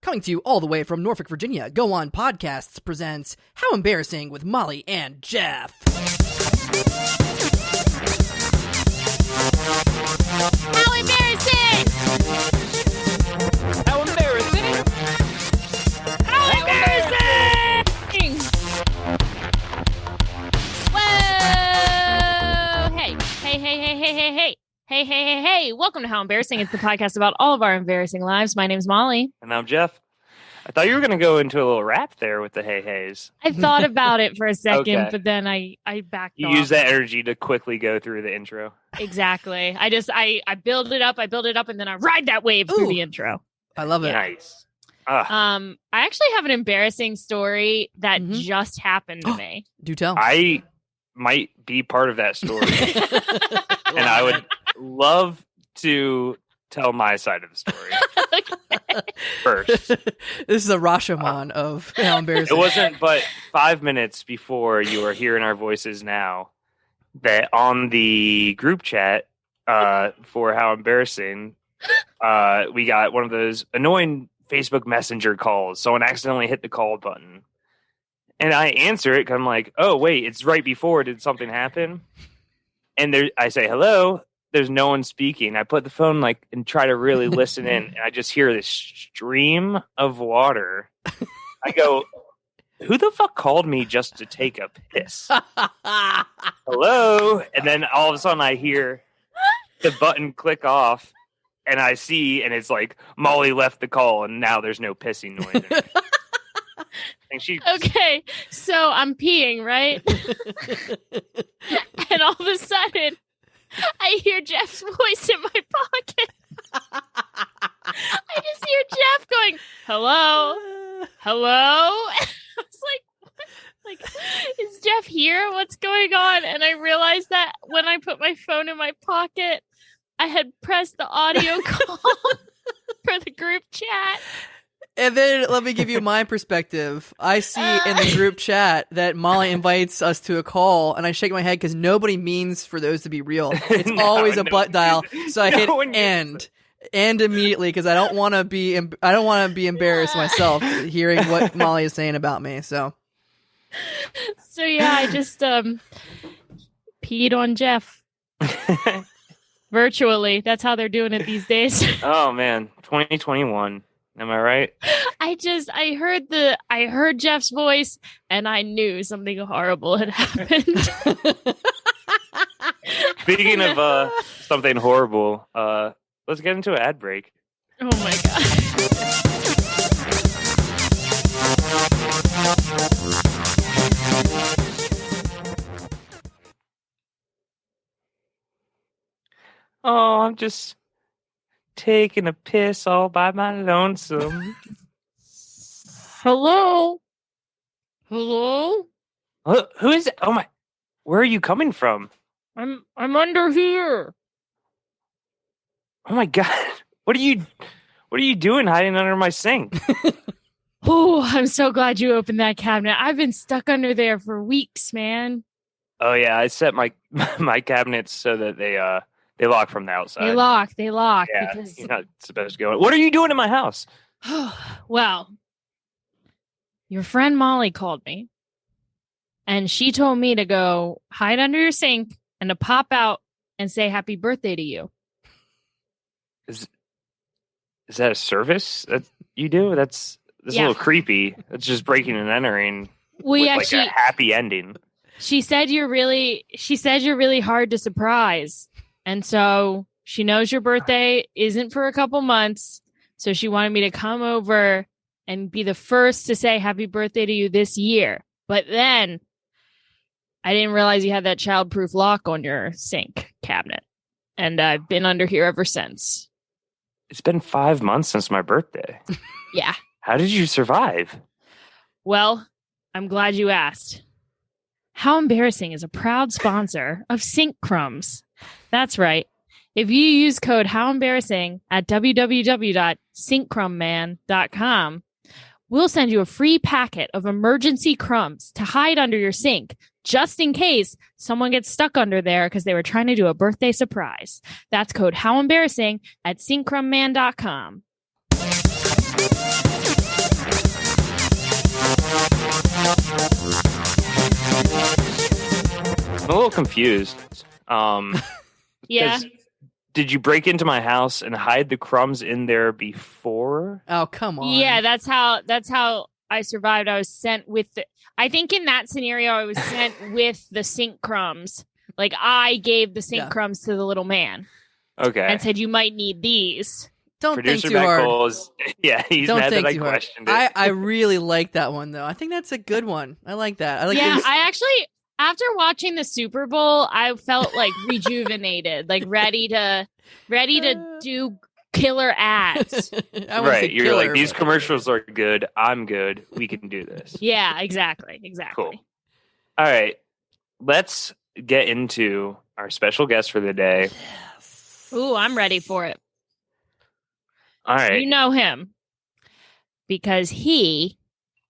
Coming to you all the way from Norfolk, Virginia, Go On Podcasts presents How Embarrassing with Molly and Jeff. How embarrassing! How embarrassing! How embarrassing! Whoa! Hey. Welcome to How Embarrassing. It's the podcast about all of our embarrassing lives. My name's Molly. And I'm Jeff. I thought you were going to go into a little rap there with the hey-heys. I thought about it for a second, Okay. but then I backed You off. use that energy to quickly go through the intro. Exactly. I build it up, and then I ride that wave through the intro. I love it. Nice. I actually have an embarrassing story that just happened to me. Do tell. I might be part of that story. And I would love to tell my side of the story first. This is a Rashomon of How Embarrassing. It wasn't but 5 minutes before you were hearing our voices now that on the group chat for How Embarrassing, we got one of those annoying Facebook Messenger calls. Someone accidentally hit the call button. And I answer it because I'm like, oh, wait, it's right before. Did something happen? And I say, hello. There's no one speaking. I put the phone and try to really listen in. And I just hear this stream of water. I go, who the fuck called me just to take a piss? Hello? And then all of a sudden I hear the button click off. And I see, and it's like, Molly left the call, and now there's no pissing noise. Okay, so I'm peeing, right? And all of a sudden, I hear Jeff's voice in my pocket. I just hear Jeff going, hello? I was like, what? Is Jeff here? What's going on? And I realized that when I put my phone in my pocket, I had pressed the audio call for the group chat. And then let me give you my perspective. I see in the group chat that Molly invites us to a call, and I shake my head because nobody means for those to be real. It's always a butt dial. So I hit end immediately because I don't want to be embarrassed myself hearing what Molly is saying about me. So yeah, I just peed on Jeff. Virtually. That's how they're doing it these days. Oh man, 2021. Am I right? I heard Jeff's voice and I knew something horrible had happened. Speaking of something horrible, let's get into an ad break. Oh my god. Oh, I'm just taking a piss all by my lonesome. Hello? Who is it? Oh my! Where are you coming from? I'm under here. Oh my god! What are you doing hiding under my sink? Oh, I'm so glad you opened that cabinet. I've been stuck under there for weeks, man. Oh yeah, I set my cabinets so that they lock from the outside. They lock. Yeah, because... you're not supposed to go in. What are you doing in my house? Well, your friend Molly called me, and she told me to go hide under your sink and to pop out and say happy birthday to you. Is that a service that you do? That's a little creepy. It's just breaking and entering with a happy ending. She said you're really hard to surprise. And so she knows your birthday isn't for a couple months. So she wanted me to come over and be the first to say happy birthday to you this year. But then I didn't realize you had that childproof lock on your sink cabinet. And I've been under here ever since. It's been 5 months since my birthday. Yeah. How did you survive? Well, I'm glad you asked. How Embarrassing is a proud sponsor of Sink Crumbs. That's right. If you use code HowEmbarrassing at www.sinkcrumbman.com, we'll send you a free packet of emergency crumbs to hide under your sink, just in case someone gets stuck under there because they were trying to do a birthday surprise. That's code HowEmbarrassing at sinkcrumbman.com. confused. Yeah. 'Cause did you break into my house and hide the crumbs in there before? Oh, come on. Yeah, that's how I survived. I was sent with I think in that scenario I was sent with the sink crumbs. Like I gave the sink crumbs to the little man. Okay. And said you might need these. Don't Producer think too Matt hard. Cole is, he's Don't mad think that I too hard. questioned it. I really like that one though. I think that's a good one. I like that. I like Yeah, those- I actually after watching the Super Bowl, I felt like rejuvenated, like ready to do killer ads. I wouldn't say Right. You're killer, like, these but- commercials are good. I'm good. We can do this. Yeah, exactly. Cool. All right. Let's get into our special guest for the day. Yes. Ooh, I'm ready for it. All right. You know him because he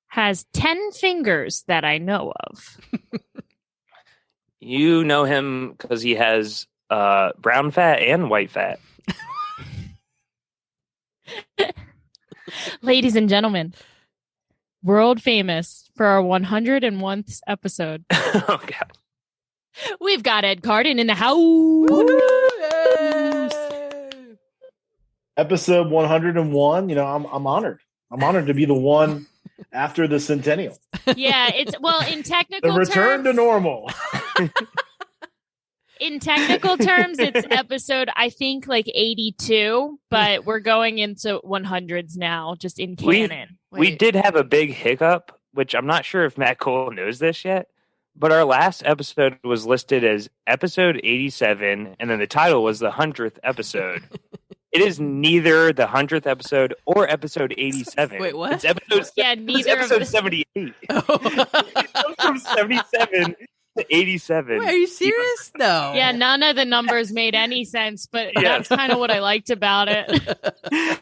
has 10 fingers that I know of. You know him because he has brown fat and white fat. Ladies and gentlemen, world famous for our 101st episode. Oh, God. We've got Ed Cardigan in the house. Yay! Episode 101. I'm honored. I'm honored to be the one after the centennial. Yeah, it's in technical The return terms, to normal. in technical terms, it's episode I think like 82, but we're going into 100s now, just in canon. We Wait. did have a big hiccup, which I'm not sure if Matt Cole knows this yet, but our last episode was listed as episode 87, and then the title was the 100th episode. It is neither the 100th episode or episode 87. Wait, what? It's episode, Yeah, it's neither of episode the 78. Oh. It goes from 77 to 87. Wait, are you serious? No. Yeah, none of the numbers made any sense, but Yeah. that's kind of what I liked about it.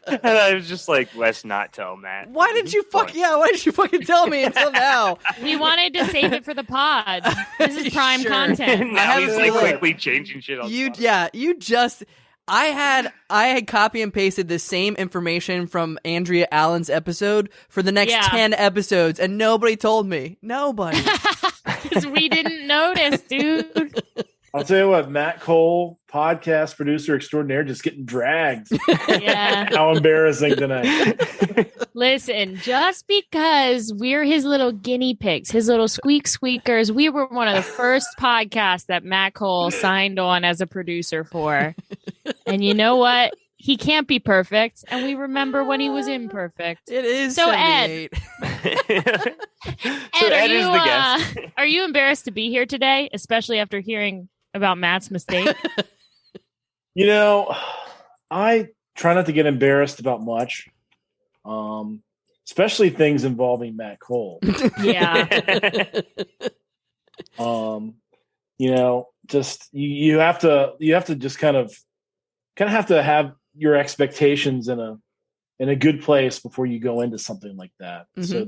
And I was just like, let's not tell Matt. Why didn't you Why didn't you fucking tell me until now? We wanted to save it for the pod. This is prime Sure. content. Now have he's a like feeling- quickly changing shit on You the spot. yeah, you just I had copy and pasted the same information from Andrea Allen's episode for the next Yeah. 10 episodes and nobody told me. Nobody. Because we didn't notice, dude. I'll tell you what, Matt Cole, podcast producer extraordinaire, just getting dragged. Yeah. How embarrassing tonight. Listen, just because we're his little guinea pigs, his little squeakers, we were one of the first podcasts that Matt Cole signed on as a producer for. And you know what? He can't be perfect. And we remember when he was imperfect. It is So, Ed. 78. So Ed, Ed is the guest. Are you embarrassed to be here today, especially after hearing about Matt's mistake? I try not to get embarrassed about much, especially things involving Matt Cole. Yeah. Just you have to just kind of have to have your expectations in a good place before you go into something like that, so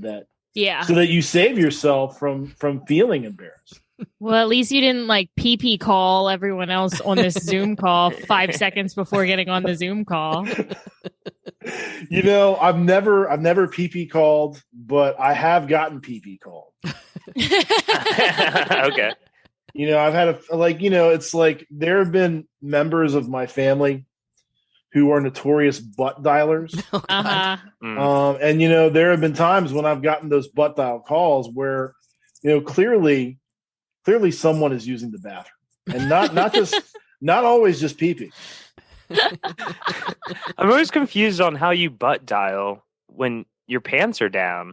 Yeah. that you save yourself from feeling embarrassed. Well, at least you didn't like pee call everyone else on this Zoom call 5 seconds before getting on the Zoom call. I've never pee called, but I have gotten pee called. Okay. I've had it's like there have been members of my family who are notorious butt dialers. Uh-huh. Mm. And there have been times when I've gotten those butt dial calls where, clearly someone is using the bathroom, and not always just pee. I'm always confused on how you butt dial when your pants are down.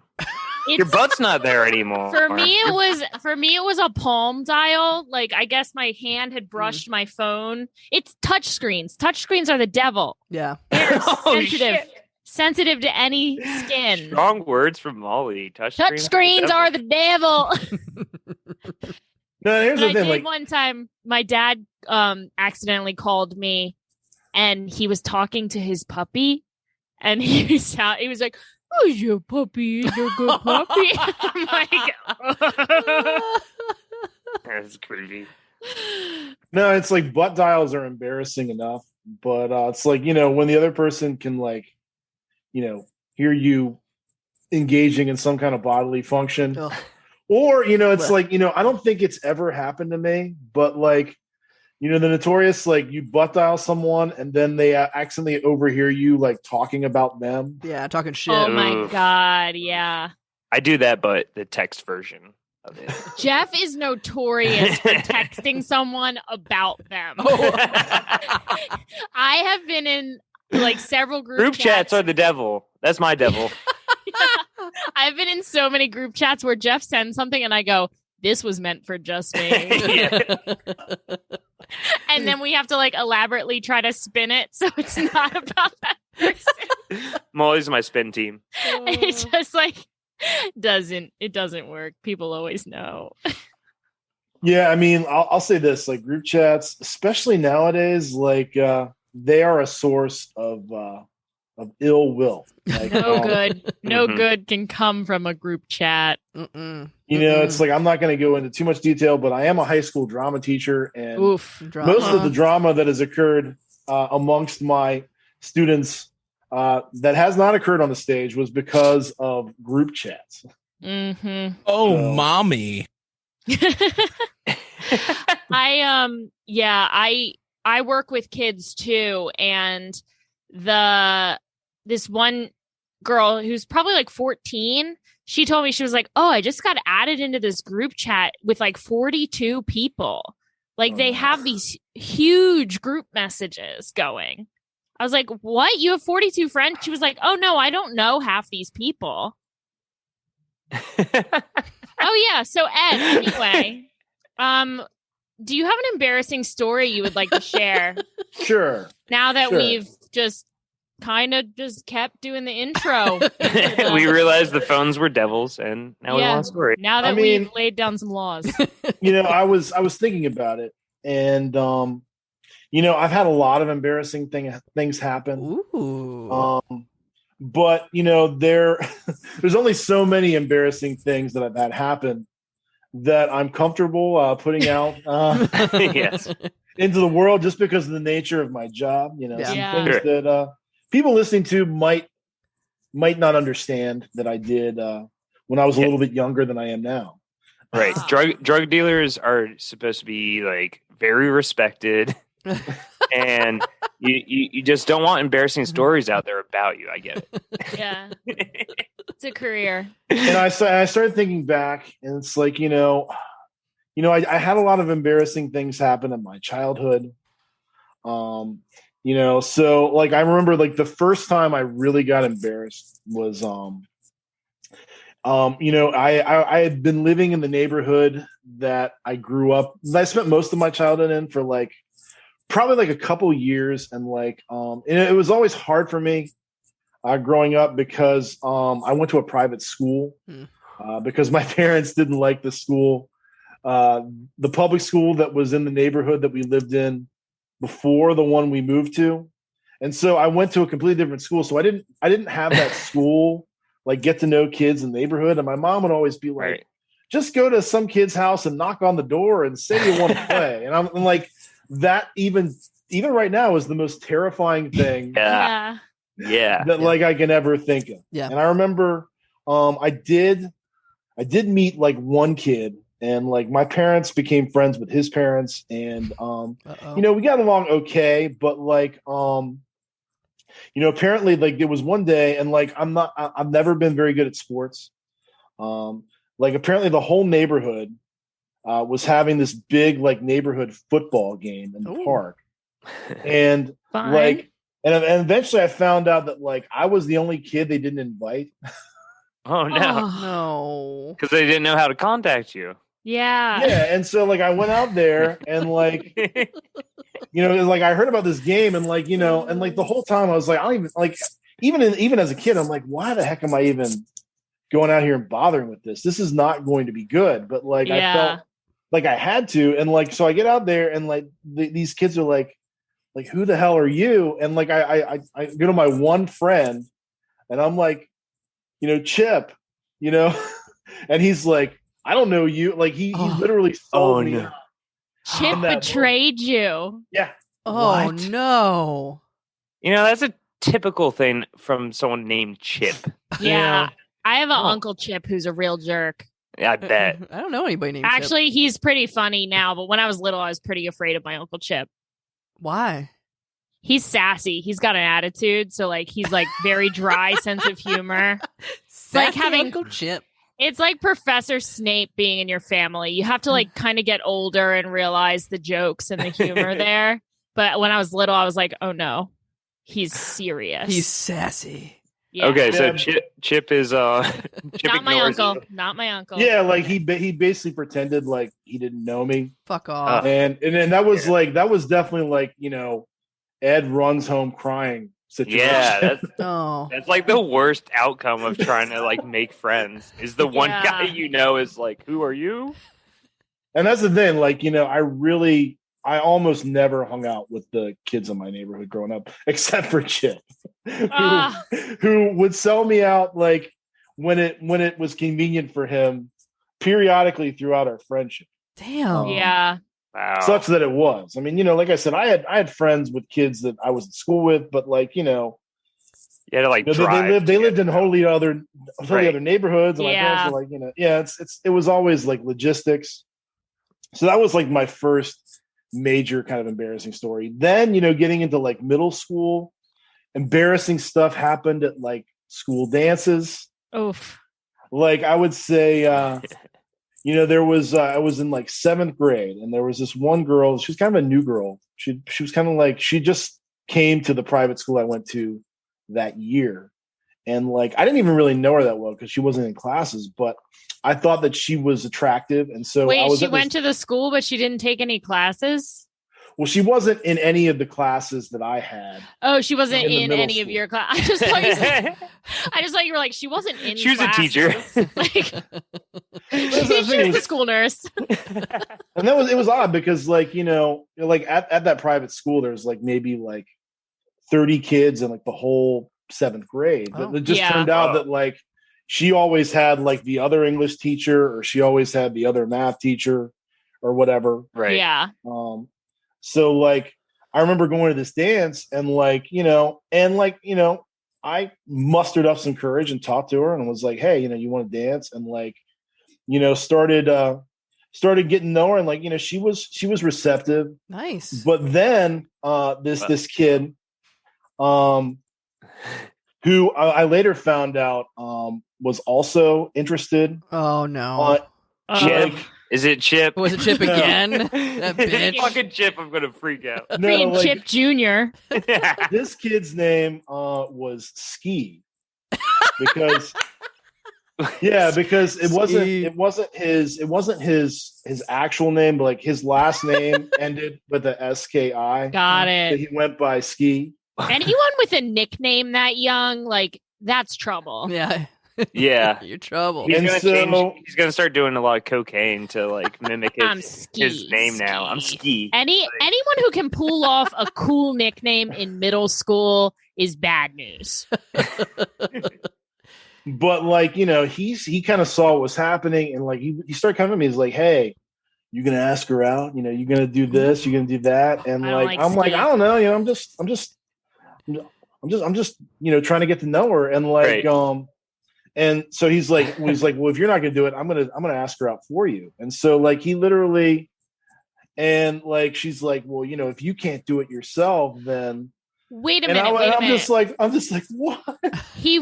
Your butt's not there anymore. For me it was a palm dial. Like I guess my hand had brushed my phone. It's touch screens. Touch screens are the devil. Yeah. They're Oh, sensitive to any skin. Strong words from Molly. Touch screens are the devil. No, here's But the I thing. did Like, one time. My dad accidentally called me, and he was talking to his puppy, and he was like, "Oh, your puppy is a good puppy." I'm like, That's creepy. no, it's like butt dials are embarrassing enough, but it's like when the other person can hear you engaging in some kind of bodily function, Ugh. Or, it's like, I don't think it's ever happened to me, but like, the notorious, like you butt dial someone and then they accidentally overhear you like talking about them. Yeah, talking shit. Oh my God, yeah. I do that, but the text version of it. Jeff is notorious for texting someone about them. Oh. I have been in like several Group chats are the devil. That's my devil. I've been in so many group chats where Jeff sends something and I go, this was meant for just me. And then we have to like elaborately try to spin it so it's not about that person. Molly's my spin team. And it's just like it doesn't work. People always know. Yeah, I mean, I'll say this: like group chats, especially nowadays, like they are a source of ill will. Like, No good can come from a group chat. It's like I'm not going to go into too much detail, but I am a high school drama teacher, and most of the drama that has occurred amongst my students that has not occurred on the stage was because of group chats. Mm-hmm. Oh, so. Mommy. I work with kids too, and this one girl who's probably like 14, she told me, she was like, oh, I just got added into this group chat with like 42 people. Like they have these huge group messages going. I was like, what? You have 42 friends? She was like, oh no, I don't know half these people. Oh yeah. So Ed, anyway, do you have an embarrassing story you would like to share? Sure. Now that we've just kind of just kept doing the intro. We realized the phones were devils, and now we want a story. Now that we've laid down some laws. I was thinking about it, and I've had a lot of embarrassing things happen. Ooh. But there's only so many embarrassing things that I've had happen that I'm comfortable putting out yes. into the world, just because of the nature of my job. Some things that people listening to might not understand that I did when I was a little bit younger than I am now. Right. Drug dealers are supposed to be like very respected. And you just don't want embarrassing stories out there about you. I get it. Yeah. It's a career. And I started thinking back, and it's like, I had a lot of embarrassing things happen in my childhood. So like I remember like the first time I really got embarrassed was I had been living in the neighborhood that I grew up. I spent most of my childhood in for like probably like a couple years, and like and it was always hard for me growing up because I went to a private school because my parents didn't like the school. The public school that was in the neighborhood that we lived in before the one we moved to. And so I went to a completely different school. So I didn't have that school, like get to know kids in the neighborhood. And my mom would always be like, just go to some kid's house and knock on the door and say you want to play. And I'm like, that even right now is the most terrifying thing that like I can ever think of. Yeah. And I remember I did meet like one kid, and like my parents became friends with his parents, and we got along okay, but like apparently like there was one day, and like I've never been very good at sports. Like apparently the whole neighborhood was having this big like neighborhood football game in the park. And like and eventually I found out that like I was the only kid they didn't invite. Oh no. No. Because they didn't know how to contact you. Yeah. Yeah, and so like I went out there and like like I heard about this game, and like and like the whole time I was like, I don't even like even as a kid, I'm like, why the heck am I even going out here and bothering with this? This is not going to be good. But like I felt like I had to, and like so I get out there, and like these kids are like who the hell are you? And like I go to my one friend, and I'm like, Chip, and he's like, I don't know you. Like he literally sold me. Chip betrayed you. Yeah. Oh What? no. That's a typical thing from someone named Chip. Yeah. I have an Uncle Chip who's a real jerk. Yeah, I bet. I don't know anybody named Chip. Actually, he's pretty funny now, but when I was little, I was pretty afraid of my Uncle Chip. Why? He's sassy. He's got an attitude, so like he's like very dry sense of humor. Sassy like having- Uncle Chip. It's like Professor Snape being in your family. You have to like kind of get older and realize the jokes and the humor there. But when I was little, I was like, oh no, he's serious. He's sassy. Yeah. Okay, so Yeah. Chip is Chip Not my ignores uncle. you. Not my uncle. Yeah, like he basically pretended like he didn't know me, Fuck off. and then that was definitely like Ed runs home crying situation. Yeah, Oh. that's like the worst outcome of trying to like make friends. Is the one guy you know is like, who are you? And that's the thing, I almost never hung out with the kids in my neighborhood growing up, except for Chip, who would sell me out like when it was convenient for him, periodically throughout our friendship. Damn. Yeah. Wow. Such that it was. I mean, like I said, I had friends with kids that I was in school with, but you had to like drive. they lived in wholly other Right. neighborhoods, and my Yeah. parents were like, it was always like logistics. So that was like my first major kind of embarrassing story. Then, getting into like middle school, embarrassing stuff happened at like school dances. Oof. Like I would say, there was I was in like 7th grade, and there was this one girl. She was kind of a new girl. She was kind of like, she just came to the private school I went to that year, and like I didn't even really know her that well because she wasn't in classes, but I thought that she was attractive, and so Wait, I was she went to the school, but she didn't take any classes? Well, she wasn't in any of the classes that I had. Oh, she wasn't In the in middle any of school. your class. I just thought you were like, she wasn't in She was a classes. teacher. Like, That's the she thing, was the school nurse. And it was odd because like at that private school there's like maybe like 30 kids in like the whole 7th grade. Oh. But it just Yeah. turned out Oh. that like she always had like the other English teacher, or she always had the other math teacher or whatever. Right. Yeah. So like I remember going to this dance, and I mustered up some courage and talked to her and was like, hey, you want to dance? And like, started getting to know her, and like, she was receptive. Nice. But then this kid, who I later found out was also interested. Oh no. Chip. Is it Chip? Was it Chip No. again? That bitch. Fucking Chip, I'm gonna freak out. Freaking like, Chip Jr. this kid's name was Ski, because because Ski. it wasn't his actual name, but like his last name ended with a SKI. Got So it. he went by Ski. Anyone with a nickname that young, like, that's trouble. Yeah. Yeah. You're trouble. He's And gonna so- He's gonna start doing a lot of cocaine to like mimic I'm his Ski. name now. I'm Ski. Anyone who can pull off a cool nickname in middle school is bad news. But like, he kind of saw what was happening, and like he started coming to me. He's like, hey, you gonna ask her out? You gonna do this, you're gonna do that. And I don't like I'm like, Ski. I don't know, I'm just trying to get to know her. And like Right. and so he's like, well, if you're not gonna do it, I'm gonna ask her out for you. And so like he literally, and like she's like, well, if you can't do it yourself, then Wait a and minute. I'm just like what? He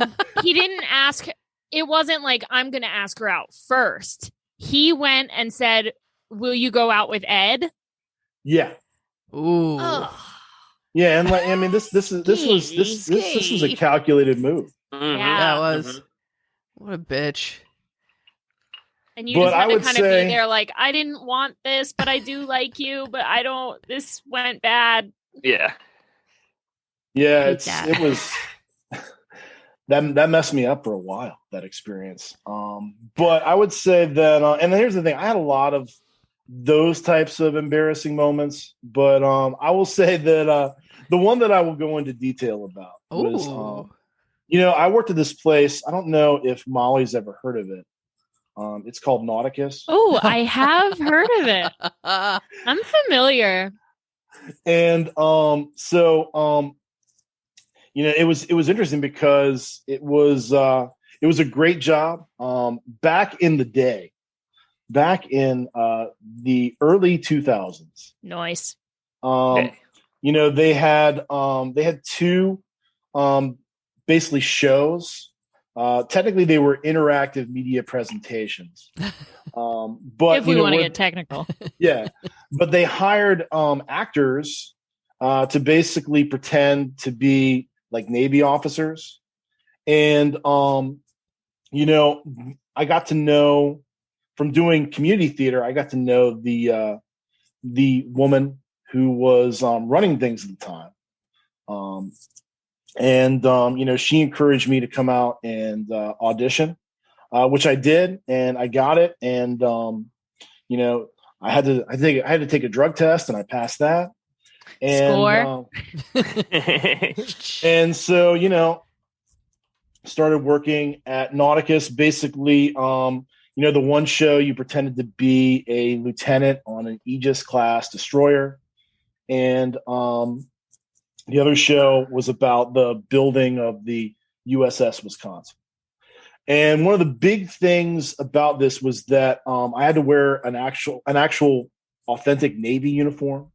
didn't ask. It wasn't like, I'm going to ask her out first. He went and said, will you go out with Ed? Yeah. Ooh. Ugh. Yeah, and like I mean this was a calculated move. Mhm. Yeah. That was. Mhm. What a bitch. And you But just I had to would kind of say- be there like, I didn't want this, but I do like you, but I don't, this went bad. Yeah. Yeah, Hate that. it was that messed me up for a while, that experience. But I would say that, and here's the thing: I had a lot of those types of embarrassing moments. But I will say that the one that I will go into detail about was, Ooh. I worked at this place. I don't know if Molly's ever heard of it. It's called Nauticus. Oh, I have heard of it. I'm familiar. And it was interesting because it was a great job. Back in the day, back in the early 2000s. Nice. They had two basically shows. Technically, they were interactive media presentations. But if we want to get technical, yeah, but they hired actors to basically pretend to be like Navy officers, and I got to know from doing community theater. I got to know the woman who was running things at the time. She encouraged me to come out and audition, which I did, and I got it. And I had to take a drug test, and I passed that. And, score. And so started working at Nauticus. Basically, the one show you pretended to be a lieutenant on an Aegis class destroyer, and the other show was about the building of the USS Wisconsin. And one of the big things about this was that I had to wear an actual authentic Navy uniform.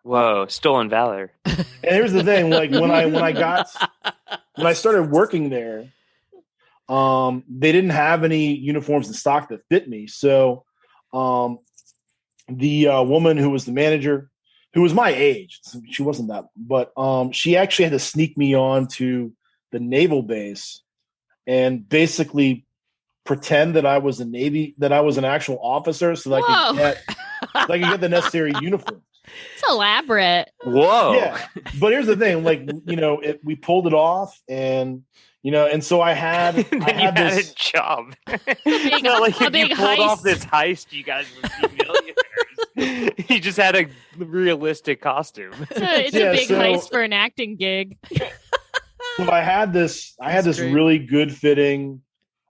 Whoa, stolen valor. And here's the thing: like when I started working there, they didn't have any uniforms in stock that fit me. So the woman who was the manager, who was my age, she wasn't that, but she actually had to sneak me on to the naval base and basically pretend that I was an actual officer, so that I could get the necessary uniform. It's elaborate. Whoa. Yeah, but here's the thing: we pulled it off, and so I had a job. It's not like if you pulled off this heist, you guys would be millionaires. You just had a realistic costume. It's a big heist for an acting gig. So I had this really good fitting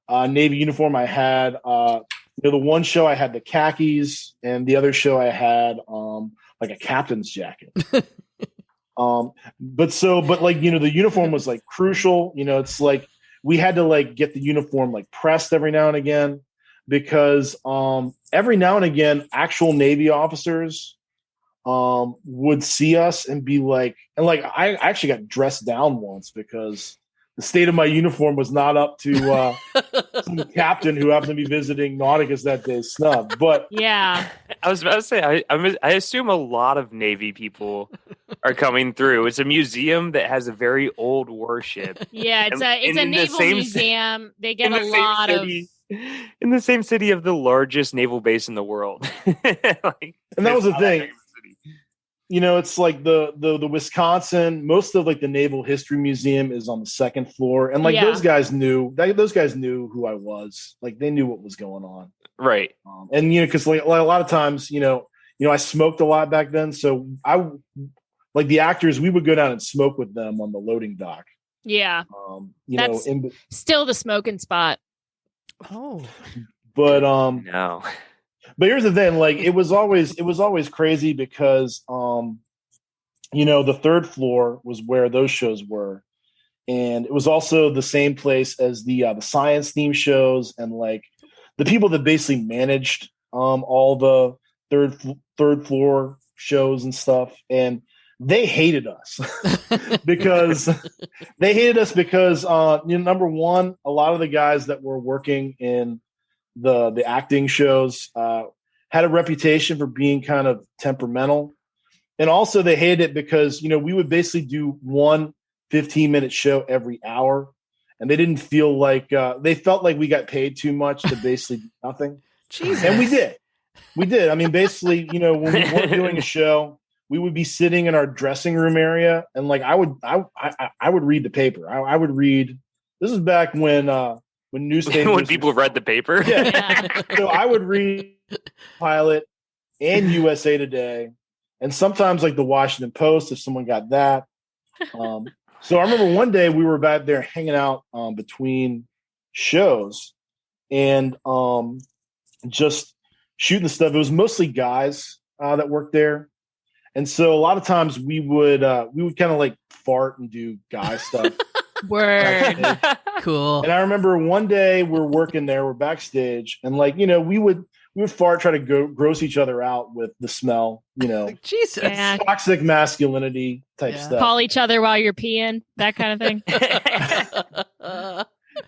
Navy uniform. I had the one show I had the khakis, and the other show I had like a captain's jacket. But the uniform was like crucial. It's like we had to like get the uniform like pressed every now and again, because every now and again actual Navy officers would see us and be like, I actually got dressed down once because the state of my uniform was not up to some captain who happened to be visiting Nauticus that day snub. But yeah, I was about to say, I assume a lot of Navy people are coming through. It's a museum that has a very old warship. Yeah, it's a naval museum. They get a lot of in the same city of the largest naval base in the world. And that was the thing. It's like the Wisconsin, most of like the Naval History Museum is on the second floor. And those guys knew who I was. Like they knew what was going on. Right. Because like a lot of times, I smoked a lot back then. So I like the actors, we would go down and smoke with them on the loading dock. Yeah. That's still the smoking spot. Oh. But no. But here's the thing, like it was always crazy because the third floor was where those shows were. And it was also the same place as the science theme shows, and like the people that basically managed all the third floor shows and stuff. And they hated us because number one, a lot of the guys that were working in the acting shows had a reputation for being kind of temperamental, and also they hated it because we would basically do one 15-minute show every hour, and they didn't feel like they felt like we got paid too much to basically do nothing. Jesus. And we did. I mean, basically, when we weren't doing a show, we would be sitting in our dressing room area, and like I would read the paper. I would read. This is back when newspapers when people read the paper. Yeah. So I would read Pilot and USA Today, and sometimes like the Washington Post if someone got that. So I remember one day we were back there hanging out between shows and just shooting stuff. It was mostly guys that worked there, and so a lot of times we would kind of like fart and do guy stuff. Word. Cool. And I remember one day we're working there, we're backstage, and like we would we would fart, try to gross each other out with the smell, Jesus. Yeah. toxic masculinity type Yeah. stuff. Call each other while you're peeing, that kind of thing.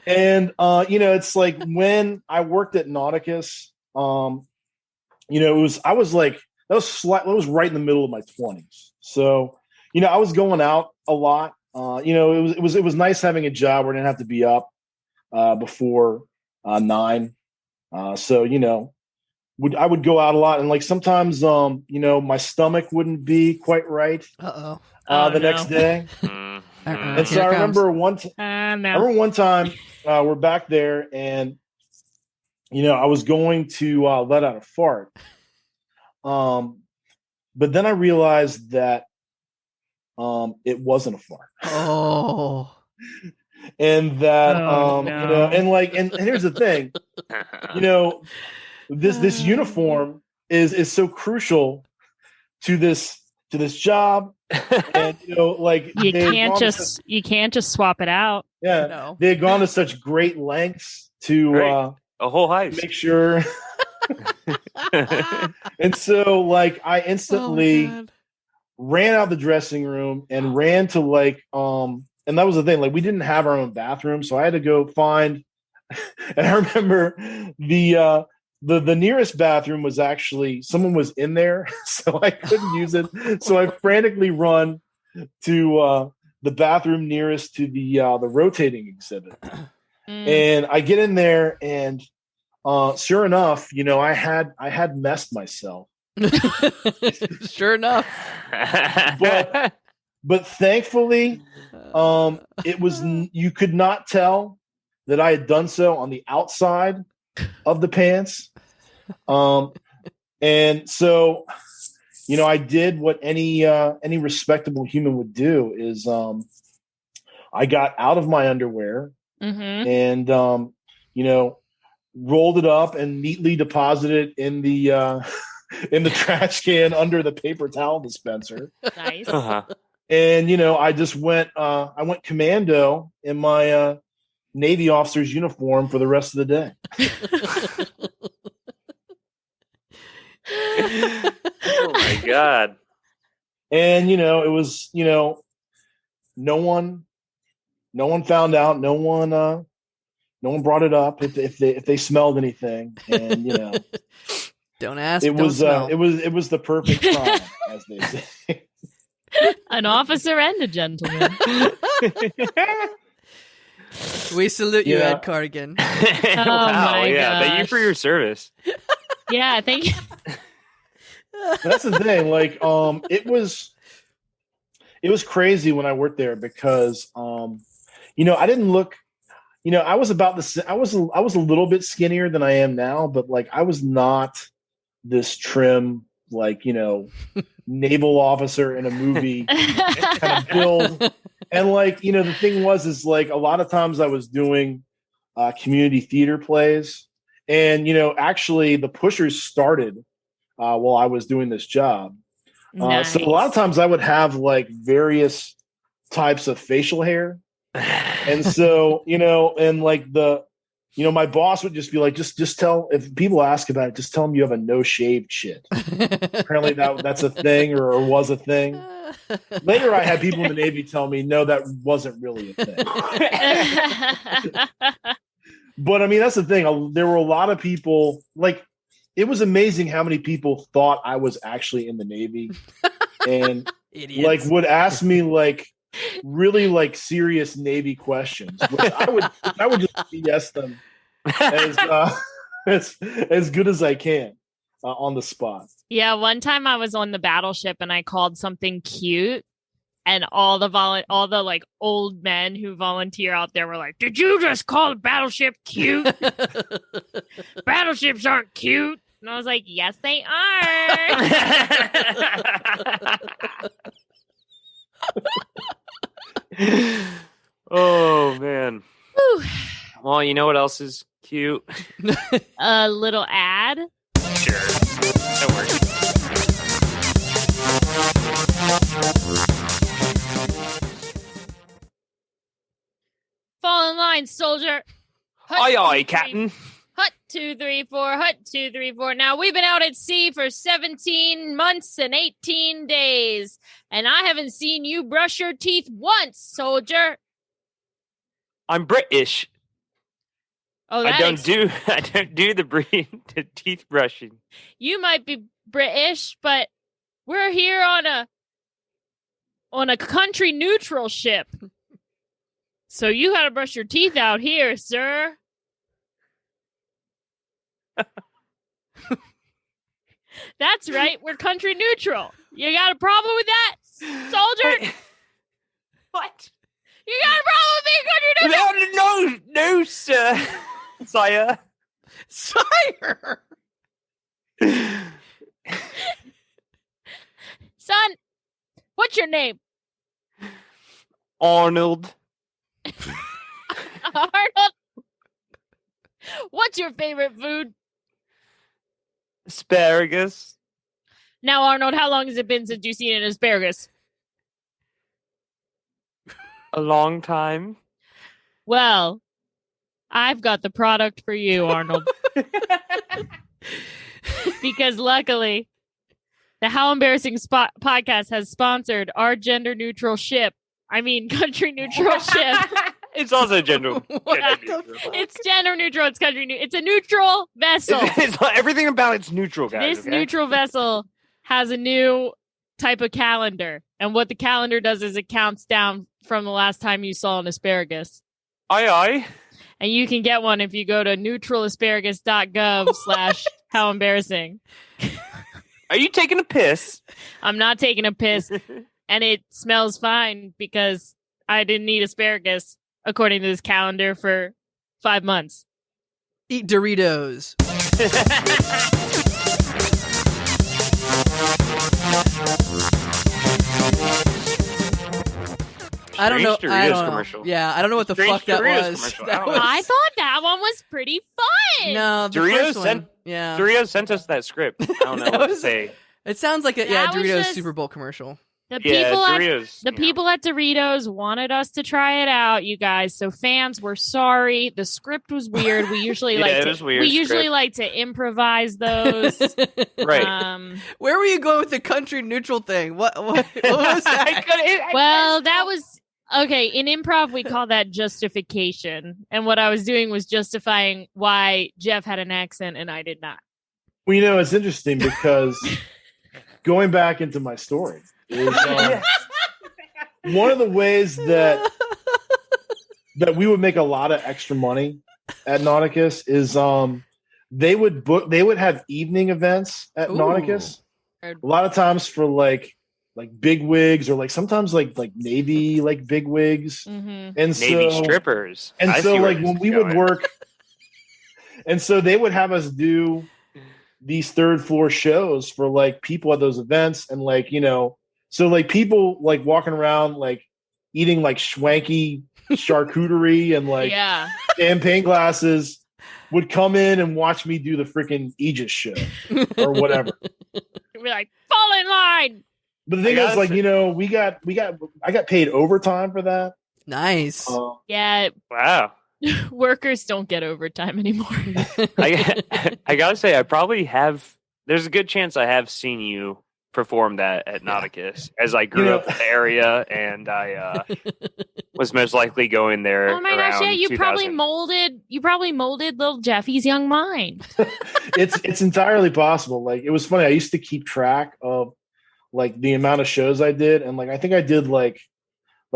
And it's like when I worked at Nauticus, it was right in the middle of my 20s. So, I was going out a lot. It was nice having a job where I didn't have to be up before 9. So, I would go out a lot, and like sometimes my stomach wouldn't be quite right next day. And so I remember one time we're back there, and I was going to let out a fart, but then I realized that it wasn't a fart. Oh. And that no. and here's the thing, this uniform is so crucial to this job, and you can't just swap it out. Yeah, No. They had gone to such great lengths to a whole heist. make sure. And so, like, I instantly ran out the dressing room and ran to and that was the thing. Like, we didn't have our own bathroom, so I had to go find. And I remember the nearest bathroom was actually someone was in there, so I couldn't use it. So I frantically run to the bathroom nearest to the rotating exhibit, and I get in there, and sure enough, I had messed myself. Sure enough. But thankfully, it was you could not tell that I had done so on the outside of the pants. And so, I did what any respectable human would do is I got out of my underwear and rolled it up and neatly deposited it in the trash can under the paper towel dispenser. Nice. And I just went commando in my Navy officer's uniform for the rest of the day. Oh my God. And it was no one found out, no one brought it up if they smelled anything, and don't ask. It don't was smell. it was the perfect crime, as they say. An officer and a gentleman. We salute you, Yeah. Ed Cardigan. my yeah. Thank you gosh. for your service. Yeah, thank you. That's the thing. Like, it was crazy when I worked there because, I didn't look, I was I was a little bit skinnier than I am now, but like, I was not this trim, like, naval officer in a movie kind of build. And like, the thing is like a lot of times I was doing community theater plays, and, actually the pushers started while I was doing this job. Nice. So a lot of times I would have like various types of facial hair. And so, and like my boss would just be like, just tell, if people ask about it, just tell them you have a no shaved shit. Apparently that's a thing or was a thing. Later, I had people in the Navy tell me, no, that wasn't really a thing. But I mean, that's the thing. There were a lot of people, like, it was amazing how many people thought I was actually in the Navy and Idiots. like would ask me like really like serious Navy questions, which I would just BS them as good as I can on the spot. Yeah, one time I was on the battleship and I called something cute, and all the like old men who volunteer out there were like, "Did you just call the battleship cute? Battleships aren't cute." And I was like, "Yes, they are." Oh man. Whew. Well, you know what else is cute? A little ad. Sure. That works. Fall in line, soldier. Aye, aye, Captain. Hut 2, 3, 4, hut 2, 3, 4. Now, we've been out at sea for 17 months and 18 days, and I haven't seen you brush your teeth once, soldier. I'm British. Oh, I don't do the teeth brushing. You might be British, but we're here on a country neutral ship. So you gotta brush your teeth out here, sir. That's right, we're country neutral. You got a problem with that, soldier? Wait. What? You got a problem with being country neutral? No, sir. Sire. Sire! Son, what's your name? Arnold. Arnold. What's your favorite food? Asparagus. Now, Arnold, how long has it been since you've seen an asparagus? A long time. Well, I've got the product for you, Arnold. Because luckily, the How Embarrassing podcast has sponsored our gender neutral ship. I mean, country neutral ship. It's also gender. It's gender neutral. It's country neutral. It's a neutral vessel. It's everything about it's neutral, guys. This okay? neutral vessel has a new type of calendar. And what the calendar does is it counts down from the last time you saw an asparagus. Aye, aye. And you can get one if you go to neutralasparagus.gov/how embarrassing. Are you taking a piss? I'm not taking a piss. And it smells fine because I didn't eat asparagus, according to this calendar, for 5 months. Eat Doritos. I don't know. I don't know. Commercial. Yeah, I don't know what the Strange fuck that Doritos was. commercial. That I was- I thought that one was pretty fun. No, the Doritos first one. sent- Yeah, Doritos sent us that script. I don't know That what to was- say. it sounds like a That was Doritos just- Super Bowl commercial. The Yeah, people at Doritos. the people at Doritos wanted us to try it out, you guys. So fans, we're sorry. The script was weird. We usually Yeah, it was weird script. like to improvise those. Right. Where were you going with the country neutral thing? What was that? Well, that was okay. In improv, we call that justification. And what I was doing was justifying why Jeff had an accent and I did not. Well, it's interesting because going back into my story is one of the ways that we would make a lot of extra money at Nauticus is they would have evening events at Ooh. Nauticus. A lot of times for like big wigs or like sometimes like Navy like big wigs. Mm-hmm. And Navy so strippers. and I so see where like this when is we going. would work and so they would have us do these third floor shows for like people at those events and like so like people like walking around like eating like schwanky charcuterie and like Yeah. champagne glasses would come in and watch me do the freaking Aegis show or whatever. We're like, fall in line. But the thing I is, like, gotta I got paid overtime for that. Nice. Yeah, Wow. workers don't get overtime anymore. I gotta say, I probably have. There's a good chance I have seen you perform that at Nauticus as I grew up in the area, and I was most likely going there. Oh my gosh, around yeah, you 2000. probably molded little Jeffy's young mind. It's entirely possible. Like, it was funny. I used to keep track of like the amount of shows I did, and like I think I did like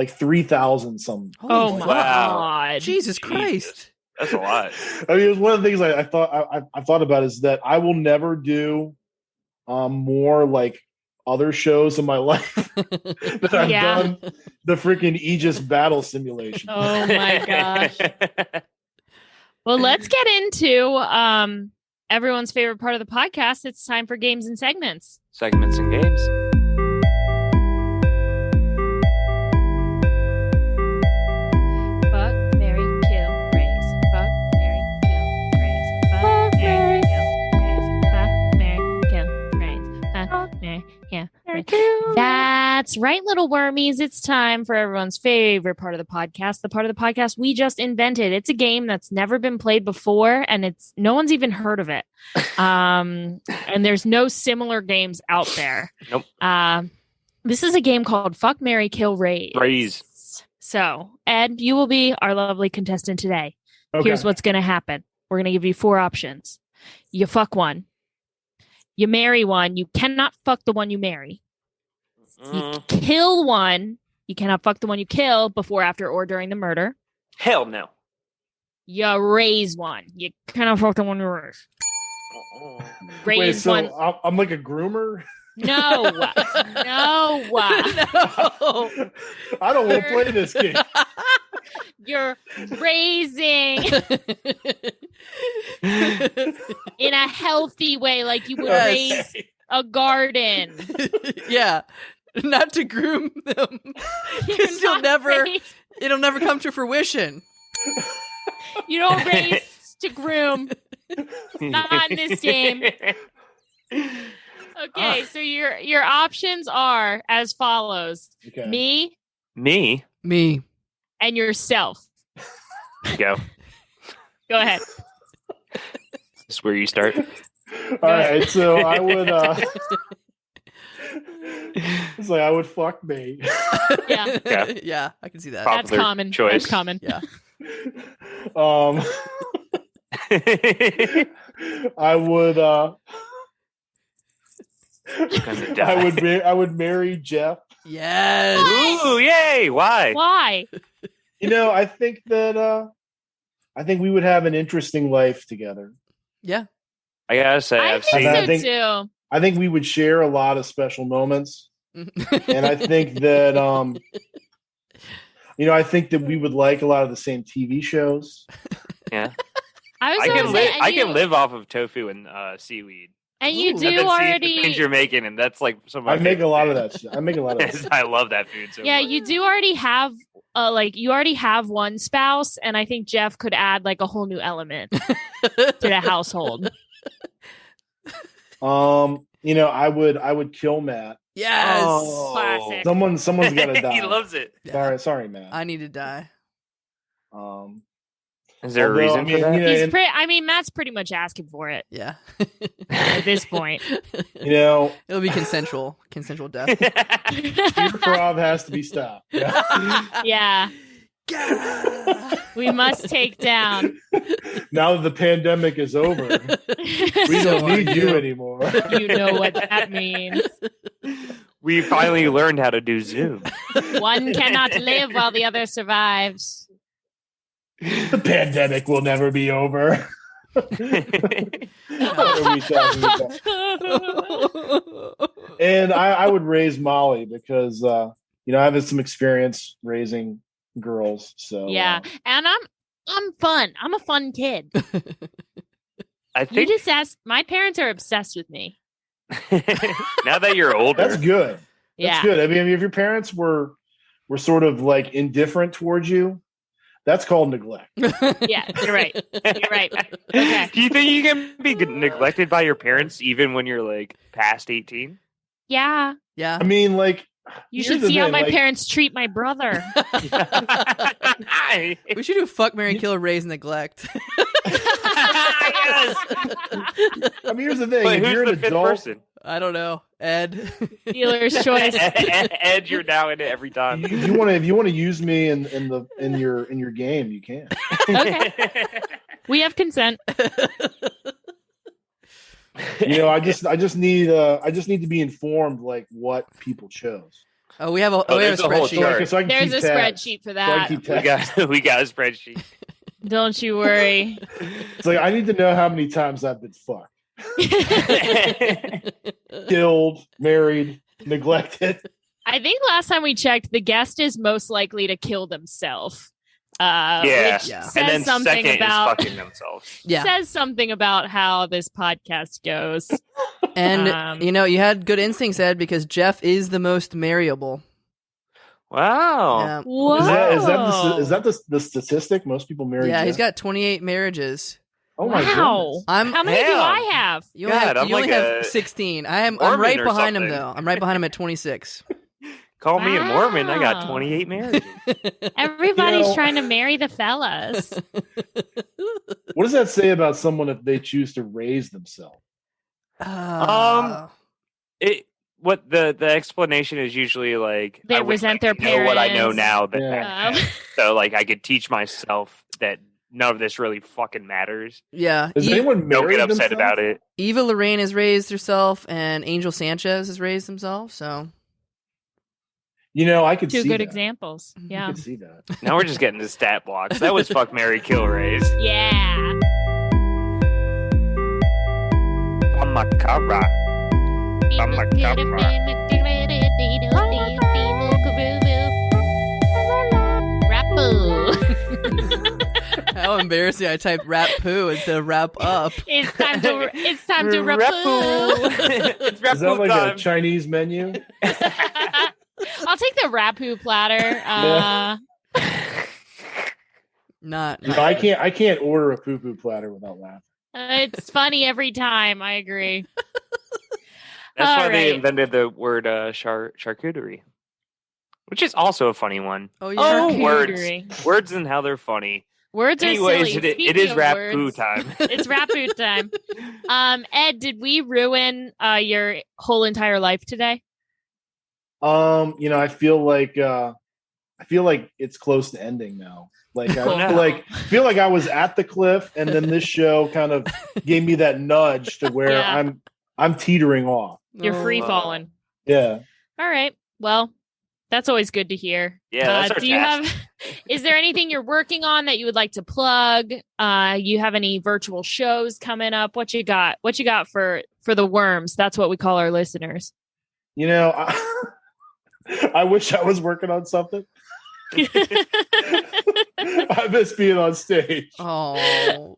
3,000 something. Oh Holy my fuck. Wow. god. Jesus Christ. That's a lot. I mean, it was one of the things I thought about is that I will never do more like other shows in my life that I've Yeah. done the freaking Aegis battle simulation. Oh my gosh. Well, let's get into everyone's favorite part of the podcast. It's time for games and segments. Segments and games. Fuck, marry, kill, raise. Fuck, marry, kill, raise. Fuck, marry, kill, raise. Fuck, marry, kill, raise. Fuck, marry, kill, raise. That's That's right, little wormies. It's time for everyone's favorite part of the podcast, the part of the podcast we just invented. It's a game that's never been played before, and no one's even heard of it. And there's no similar games out there. Nope. This is a game called Fuck, Marry, Kill, Raise. So, Ed, you will be our lovely contestant today. Okay. Here's what's going to happen. We're going to give you 4 options. You fuck one. You marry one. You cannot fuck the one you marry. You kill one. You cannot fuck the one you kill before, after, or during the murder. Hell no. You raise one. You cannot fuck the one you raise. Wait, Raise so one. I'm like a groomer? No. No. No. I don't want to play this game. You're raising in a healthy way, like you would raise a garden. Yeah. Not to groom them. Because it'll never come to fruition. You don't raise to groom. Not in this game. Okay, so your options are as follows. Okay. Me, Me? and yourself. Go. Go ahead. This is where you start. All right, so I would it's like I would fuck me. Yeah. Okay. Yeah, I can see that. Pop- That's Popular common. choice. That's common. Yeah. I would Die. I would marry Jeff. Yes. Ooh, yay! Why? Why? You know, I think we would have an interesting life together. Yeah. I gotta say, I I've think seen. I so think- too. I think we would share a lot of special moments. And I think that I think that we would like a lot of the same TV shows. Yeah, I was I gonna can say, live. I can live off of tofu and seaweed. and you Ooh. do I've been seeing the already. things you're making, and that's like some. Of my I make a favorite lot of things. that shit. I make a lot of that. I love that food so Yeah, much. you do already have you already have one spouse, and I think Jeff could add like a whole new element to the household. I would kill Matt. Yes. Oh. Classic. Someone's got to die. He loves it. Yeah. Sorry, Matt. I need to die. Is there Although, a reason I mean, for that? you know, He's Matt's pretty much asking for it Yeah. at this point. It'll be consensual death. improv has to be stopped. Yeah. Yeah, we must take down. Now that the pandemic is over, we don't need you anymore. You know what that means. We finally learned how to do Zoom. One cannot live while the other survives. The pandemic will never be over. What are we talking about? And I would raise Molly because I have some experience raising girls. So Yeah, and I'm fun. I'm a fun kid. I You think just asked. My parents are obsessed with me. now that you're older, that's good. That's Yeah, good. I mean, if your parents were sort of like indifferent towards you, that's called neglect. yeah, you're right. You're right. Okay. do you think you can be neglected by your parents even when you're like past 18? Yeah, Yeah. I mean, like, you here's should the see how thing, my like- parents treat my brother. We should do fuck, marry, kill, raise, neglect. Yes. I mean, here's the thing: But if who's you're the an fifth adult, person? I don't know. Ed. Dealer's choice. Ed, you're now in it every time. if you want to use me in your game, you can. Okay. We have consent. I just need to be informed like what people chose. Oh, we have a there's a whole spreadsheet. chart. So I can There's keep a tabs. spreadsheet for So I that. can keep we tabs. got a spreadsheet. Don't you worry. It's like I need to know how many times I've been fucked, killed, married, neglected. I think last time we checked, the guest is most likely to kill themselves. Yeah. Which Yeah. says And then something second about is fucking themselves. Yeah. says something about how this podcast goes. And you had good instincts, Ed, because Jeff is the most marryable. Wow. Yeah. Whoa! Is that the statistic? Most people marry. Yeah, Jeff? he's got 28 marriages. Oh my Wow. goodness. How many do Damn. I have? You only God, have, I'm like have a 16. I'm Mormon right or behind him something. though. I'm right behind him at 26. Call me a Mormon. I got Wow. 28 marriages. Everybody's You know- trying to marry the fellas. What does that say about someone if they choose to raise themselves? What the explanation is usually like They I wish resent I their could know what I know parents. now that Yeah. so like I could teach myself that none of this really fucking matters. Yeah. Has anyone Don't married get upset themselves? about it. Eva Lorraine has raised herself, and Angel Sanchez has raised himself. So You know, I could Two see good that. examples. I Yeah. could see that. Now we're just getting to stat blocks. That was fuck, marry, kill, raise. Yeah. Amakara. Rappoo. how embarrassing! I typed rap poo instead of wrap up. It's time to rappoo. It's Is that Rappoo like time. a Chinese menu? I'll take the rappoo platter. Not. No, I can't order a poo-poo platter without laughing. It's funny every time. I agree. That's why All they right. invented the word charcuterie, which is also a funny one. Oh yeah. Oh, words. Charcuterie. Words and how they're funny. Words are Anyways, silly. it Speaking is of Rappoo words, time. It's rappoo time. Ed, did we ruin your whole entire life today? You know, I feel like it's close to ending now. Like I No. feel like I was at the cliff, and then this show kind of gave me that nudge to where Yeah. I'm teetering off. You're Oh, free falling. Yeah. All right. Well, that's always good to hear. Yeah, that's our do you task. have? Is there anything you're working on that you would like to plug? You have any virtual shows coming up? What you got? What you got for the worms? That's what we call our listeners. You know, I wish I was working on something. I miss being on stage. Oh.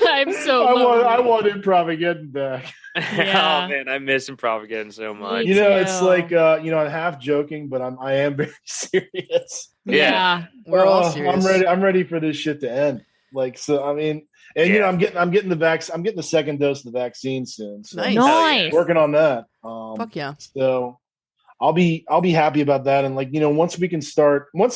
I'm so. I lonely. want Improvageddon back. Yeah. Oh man, I miss Improvageddon so much. Me You know, it's too. like you know, I'm half joking, but I am very serious. Yeah. We're all Oh, serious. I'm ready for this shit to end. Like, so I mean, and you know, I'm getting the second dose of the vaccine soon. So Nice. Nice. working on that. Fuck yeah. So I'll be happy about that. And like, you know, once we can start doing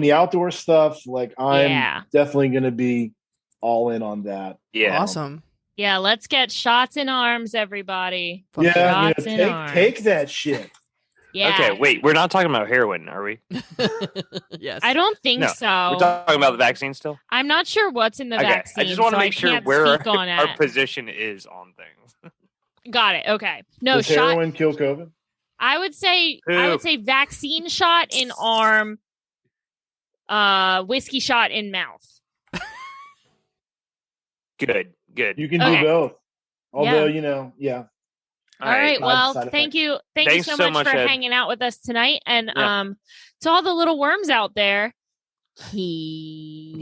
the outdoor stuff, like I'm Yeah. definitely going to be all in on that. Yeah. Awesome. Yeah. Let's get shots in arms, everybody. Fuck Yeah, Shots you in know, arms. take that shit. Yeah. Okay, wait, we're not talking about heroin, are we? Yes. I don't think No, so. We're talking about the vaccine still? I'm not sure what's in the Okay, vaccine. I just want to so make sure can't where speak on our it. position is on things. Got it. Okay. No Does shot. heroin kill COVID? I would say Who? vaccine shot in arm, whiskey shot in mouth. Good. You can Okay. do both. Although, Yeah. you know, yeah. All right. Side Well, effects. thank you. Thank Thanks you so so much much, for Ed. hanging out with us tonight. And Yeah. to all the little worms out there, keep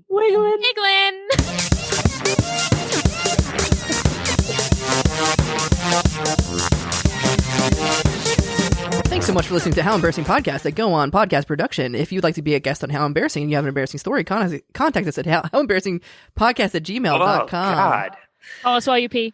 Wiggling. giggling. Thanks so much for listening to How Embarrassing Podcast at Go On Podcast Production. If you'd like to be a guest on How Embarrassing and you have an embarrassing story, contact us at howembarrassingpodcast@gmail.com. Oh, God. Oh, that's why you pee.